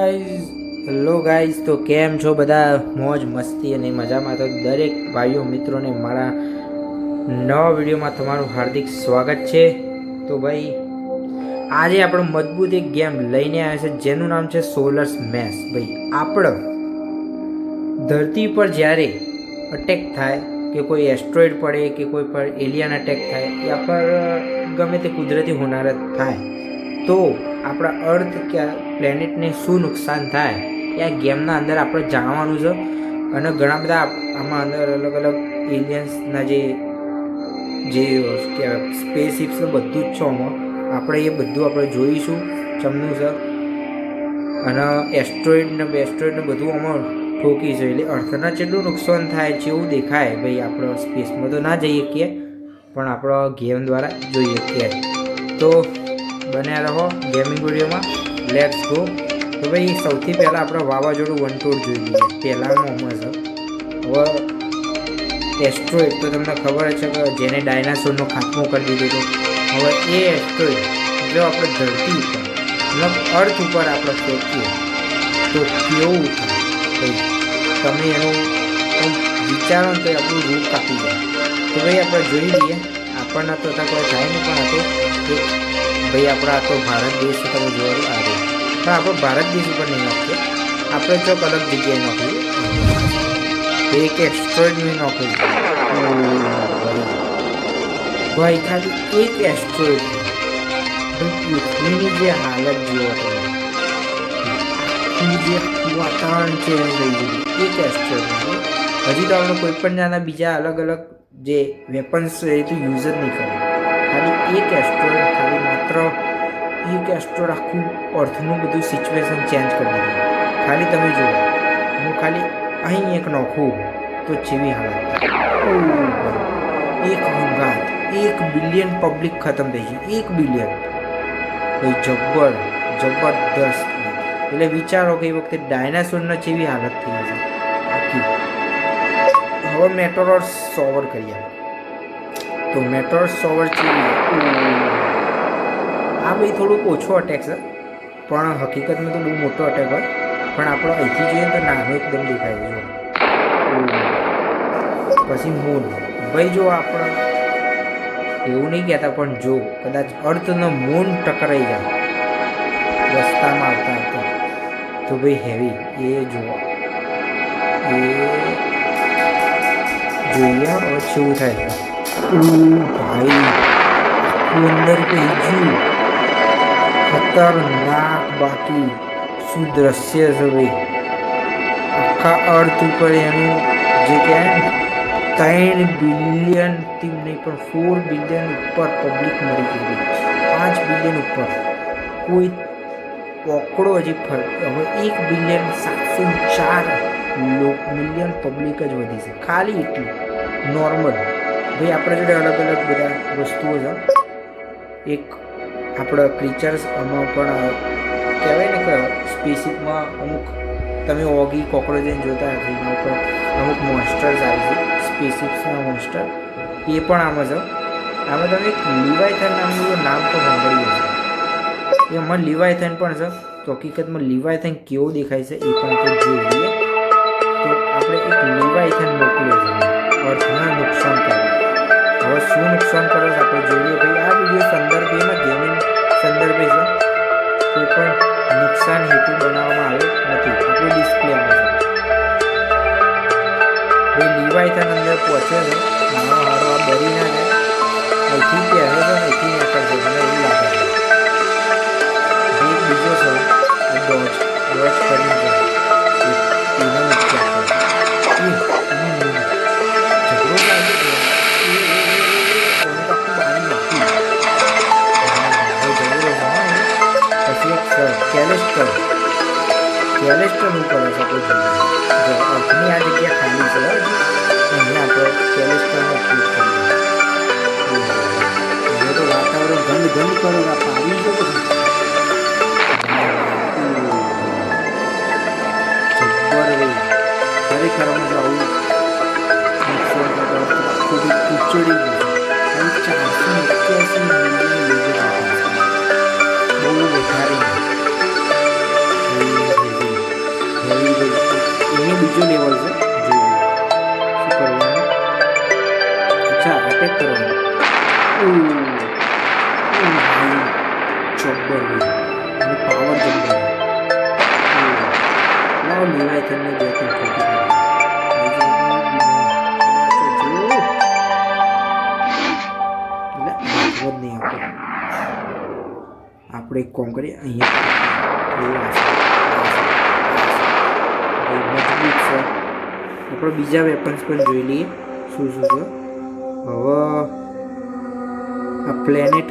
Hello guys, તો કેમ છો બધા? મોજ મસ્તી અને મજામાં? તો દરેક ભાઈઓ મિત્રોને મારા નવા વિડીયોમાં તમારું હાર્દિક સ્વાગત છે. તો ભાઈ, આજે આપણે મજબૂત એક ગેમ લઈને આવ્યા છે જેનું નામ છે સોલર સ્મેશ. ભાઈ, આપણે ધરતી પર જ્યારે અટેક થાય કે કોઈ એસ્ટ્રોઇડ પડે કે કોઈ પર એલિયન અટેક થાય યા પર ગમે તે કુદરતી હોનારત થાય તો આપણા અર્થ કે પ્લેનેટને શું નુકસાન થાય એ આ ગેમના અંદર આપણે જાણવાનું છે. અને ઘણા બધા આમાં અંદર અલગ અલગ એલિયન્સના જે સ્પેસશિપ્સ બધું જ છે. આમાં આપણે એ બધું આપણે જોઈશું ચમનું છે. અને એસ્ટ્રોઇડને બધું આમાં ઠોકી છે. એટલે અર્થના જેટલું નુકસાન થાય જેવું દેખાય ભાઈ, આપણે સ્પેસમાં તો ના જઈએ કે પણ આપણો ગેમ દ્વારા જોઈએ કે. તો બન્યા રહો ગેમિંગ વિડીયોમાં. Let's go. તો ભાઈ, સૌથી પહેલાં આપણે વાવાઝોડું વંટોળ જોઈ લઈએ. પહેલાંનું હમણાં છે. હવે એસ્ટ્રોઇડ તો તમને ખબર છે કે જેને ડાયનાસોરનો ખાત્મો કરી દીધો હતો. હવે એ એસ્ટ્રોઇડ જો આપણે ધરતી ઉપર મતલબ અર્થ ઉપર આપણે ફેંકીએ તો કેવું થાય ભાઈ? તમે એનું વિચારો ને તો આપણું રૂપ કાપી જાય. તો ભાઈ, આપણે જોઈ લઈએ. આપણને તો કોઈ થાય નહીં, પણ આ તો ભાઈ આપણા આ તો ભારત દેશ તમે જોવાનું આવે. પણ આપણો ભારત દેશ ઉપર નહીં નાખીએ, આપણે ચોક અલગ જગ્યાએ નાખીએ. એક એસ્ટ્રોઇડની નોકરી ભાઈ, ખાલી એક એસ્ટ્રોઇડ પૃથ્વીની જે હાલત જુઓ તમે, જે વાતાવરણ ચેન્જ થઈ ગયું એક એસ્ટ્રોઇડ. હજી તો આપણે કોઈ પણ જાતના બીજા અલગ અલગ જે વેપન્સ છે એ તો યુઝ જ નહીં કરે. ખાલી એક એસ્ટ્રોઇડ, ખાલી માત્ર એક એસ્ટ્રોઇડ આખું અર્થનું બધું સિચ્યુએશન ચેન્જ કરી દીધું. ખાલી તમે જુઓ, હું ખાલી અહીં એક નાખું તો જેવી હાલત. એક હંગાત, 1 બિલિયન પબ્લિક ખતમ થઈ ગઈ. 1 બિલિયન ભાઈ, જબરદસ્ત. એટલે વિચારો કે એ વખતે ડાયનાસોરના જેવી હાલત થઈ હશે આખી. હવે મેટોરોર સોવર કરીએ. તો મેટોરોર સોવર જેવી આ ભાઈ થોડુંક ઓછો અટેક છે, પણ હકીકતમાં તો બહુ મોટો અટેક હોય. પણ આપણો અહીંથી જોઈએ તો નાનો એકદમ દેખાય છે. પછી મૂન ભાઈ, જો આપણે એવું નહીં કહેતા, પણ જો કદાચ અર્થનો મૂન ટકરાઈ જાય રસ્તામાં આવતા તો ભાઈ હેવી એ જુઓ. એ જોઈએ હવે શું થાય. ભાઈ, અંદર કઈ ખતરનાક. બાકી શું દ્રશ્ય છે ભાઈ! આખા અર્થ ઉપર એનું જે કહેવાય 3 બિલિયનથી નહીં પણ 4 બિલિયન ઉપર પબ્લિક મરી ગઈ. 5 બિલિયન ઉપર કોઈ પોકડો હજી હવે 1 બિલિયન 704 મિલિયન પબ્લિક જ વધી છે. ખાલી એટલું નોર્મલ ભાઈ. આપણે જોડે અલગ અલગ બધા વસ્તુઓ છે. એક આપણા ક્રીચર્સ આમાં પણ કહેવાય ને કે સ્પેસિફિકમાં અમુક તમે ઓગી કોક્રોચને જોતા હશે, એના ઉપર અમુક મોન્સ્ટર્સ આવે છે. સ્પેસિફિક્સના મોન્સ્ટર એ પણ આમાં છે. આમાં તમે એક લિવાયથન નામનું નામ તો સાંભળ્યું હશે. એમાં લિવાયથન પણ છે. તો હકીકતમાં લિવાયથન કેવો દેખાય છે એ પણ આપણે જોઈ લઈએ. તો આપણે એક લિવાયથન મોકલ્યો છે અર્થના નુકસાન કરવા. હવે શું નુકસાન કરે છે આપણે જોઈએ ભાઈ. આ વિડીયો સંદર્ભેમાં ગેમિંગ સંદર્ભે છે, કોઈ પણ નુકસાન હેતુ બનાવવામાં આવે નથી. આપણું ડિસ્પ્લેમાં છે ભાઈ. લિવાયથન અંદર પહોંચ્યો છે. મારો હારો આ બરી ના જાય. અહીંથી પહેરે છે, અહીંથી નીકળશે, મને એવું લાગે છે. બીજો છે ડોજ કરીને છે. એને મૂકી આપે ઝઘડો લાગે છે. આખું બારી નાખી ઝઘડો છે. પછી એક કેલેસ્ટર હું કરે છે કોઈ જોઈએ. અર્થની આ જગ્યા ખાલી છે, અહીંયા આપણે કેલેસ્ટરનો ઉપયોગ કરીએ. હવે તો વાતાવરણ ગંદ કરો પાડી છે. ખરેખર મજા આવું નુકસાન આખું બી કૂચડી ગયું. અને 481 મિલિયન લોકો બહુ વધારે કરવાનું. જબ્બર ભાઈ, પાવર જબ્બર. લાવ લેવાય તમને બે ત્રણ ઠોકી નહીં આપણે એક કોમ કરીએ અહીંયા મજબૂત છે. આપણે બીજા વેપન્સ પણ જોઈ લઈએ શું શું છે. હવે આ પ્લેનેટ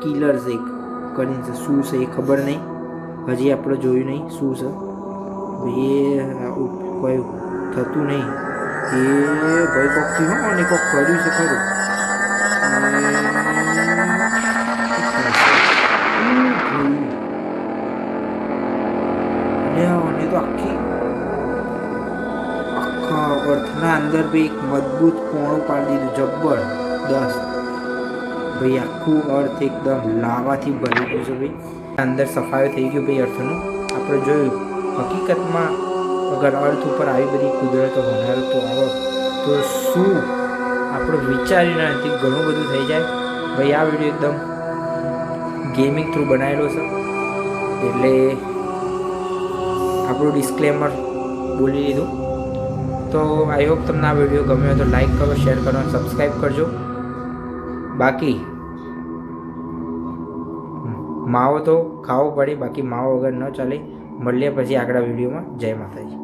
કિલર્સ એક કરીને છે, શું છે એ ખબર નહીં, હજી આપણે જોયું નહીં શું છે. એ કોઈ થતું નહીં એ ભાઈ કોકથી હો અને કોક કર્યું છે ખરું. અને તો આખા અર્થના અંદર બી એક મજબૂત કોણું પાડી દીધું જબરદસ્ત ભાઈ. આખું અર્થ એકદમ લાવાથી ભરી ગયું છે ભાઈ. અંદર સફાઈ થઈ ગયું ભાઈ અર્થનું. આપણે જોયું હકીકતમાં અગર અર્થ ઉપર આવી બધી કુદરતો હોનાર તો આવે તો શું આપણે વિચારી નથી ઘણું બધું થઈ જાય ભાઈ. આ વિડીયો એકદમ ગેમિંગ થ્રુ બનાવેલો છે એટલે આપણું ડિસ્ક્લેમર બોલી લીધું. તો આઈ હોપ તમને આ વિડીયો ગમ્યો તો લાઈક કરો, શેર કરો અને સબસ્ક્રાઈબ કરજો. બાકી માવો તો ખાવો પડે, બાકી માવો વગર ન ચાલે. મળીએ પછી આગળ વિડીયોમાં. જય માતાજી.